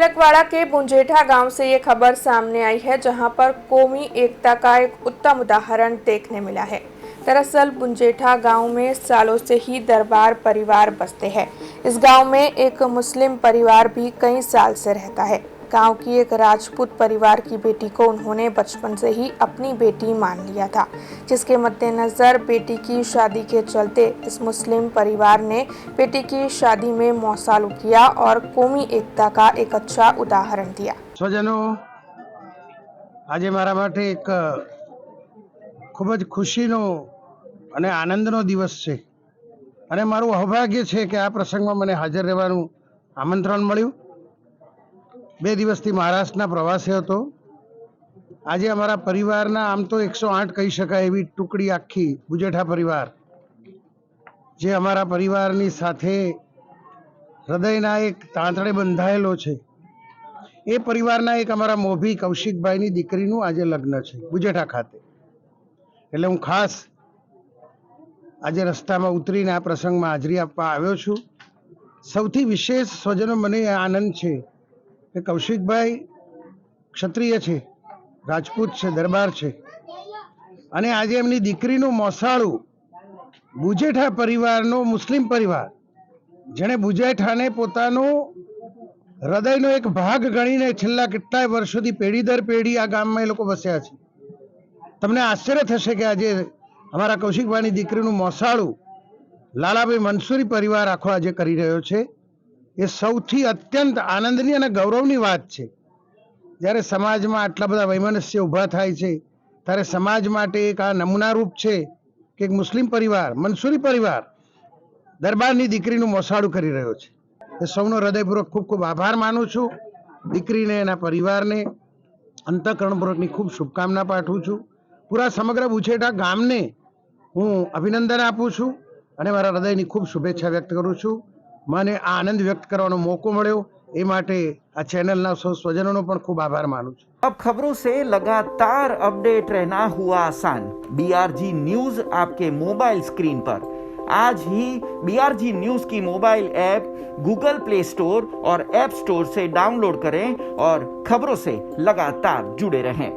तिलकवाड़ा के बुंजेठा गांव से ये खबर सामने आई है, जहां पर कौमी एकता का एक उत्तम उदाहरण देखने मिला है। दरअसल बुंजेठा गांव में सालों से ही दरबार परिवार बसते हैं। इस गांव में एक मुस्लिम परिवार भी कई साल से रहता है। गांव की एक राजपूत परिवार की बेटी को उन्होंने बचपन से ही अपनी बेटी मान लिया था, जिसके मद्देनजर बेटी की शादी के चलते इस मुस्लिम परिवार ने बेटी की शादी में मौसालू किया और कौमी एकता का एक अच्छा उदाहरण दिया। स्वजनों, आज मारा माटे एक खूब ज खुशीनो અને આનંદનો દિવસ છે અને મારું સૌભાગ્ય છે કે આ પ્રસંગમાં મને હાજર રહેવાનું આમંત્રણ મળ્યું। 2 દિવસથી મહારાષ્ટ્રના પ્રવાસે હતો। આજે અમારા પરિવારના આમ તો 108 કહી શકાય એવી ટુકડી આખી બુજેઠા પરિવાર જે અમારા પરિવારની સાથે હૃદયના એક તાંતણે બંધાયેલો છે, એ પરિવારના એક અમારા મોભી કૌશિકભાઈની દીકરીનું આજે લગ્ન છે બુજેઠા ખાતે। એટલે હું ખાસ આજે રસ્તામાં ઉતરીને આ પ્રસંગમાં હાજરી આપવા આવ્યો છું। સૌથી વિશેષ સ્વજનો મને આનંદ છે કે કૌશિકભાઈ ક્ષત્રિય છે, રાજપૂત છે, દરબાર છે અને આજે એમની દીકરીનું મોસાળું બુજેઠા પરિવારનો મુસ્લિમ પરિવાર, જેણે બુજેઠાને પોતાનો હૃદયનો એક ભાગ ગણીને છેલ્લા કેટલાય વર્ષોથી પેઢી દર પેઢી આ ગામમાં એ લોકો વસ્યા છે। તમને આશ્ચર્ય થશે કે આજે અમારા કૌશિકભાઈની દીકરીનું મોસાળું લાલાભાઈ મંસૂરી પરિવાર આખો આજે કરી રહ્યો છે। એ સૌથી અત્યંત આનંદની અને ગૌરવની વાત છે। જ્યારે સમાજમાં આટલા બધા વૈમનસ્ય ઊભા થાય છે ત્યારે સમાજ માટે એક આ નમૂનારૂપ છે કે એક મુસ્લિમ પરિવાર, મંસૂરી પરિવાર દરબારની દીકરીનું મોસાળું કરી રહ્યો છે। એ સૌનો હૃદયપૂર્વક ખૂબ ખૂબ આભાર માનું છું। દીકરીને, એના પરિવારને અંતઃકરણપૂર્વકની ખૂબ શુભકામના પાઠવું છું। પૂરા સમગ્ર બુજેઠા ગામને હું અભિનંદન આપું છું અને મારા હૃદયની ખૂબ શુભેચ્છા વ્યક્ત કરું છું। મને આ આનંદ વ્યક્ત કરવાનો મોકો મળ્યો એ માટે આ ચેનલના સૌ સ્વજનોનો પણ ખૂબ આભાર માનું છું। अब खबरों से लगातार अपडेट रहना हुआ आसान। BRG न्यूज आपके मोबाइल स्क्रीन पर आज ही BRG न्यूज की mobile app Google play store और ऐप स्टोर से डाउनलोड करें और खबरों से लगातार जुड़े रहें।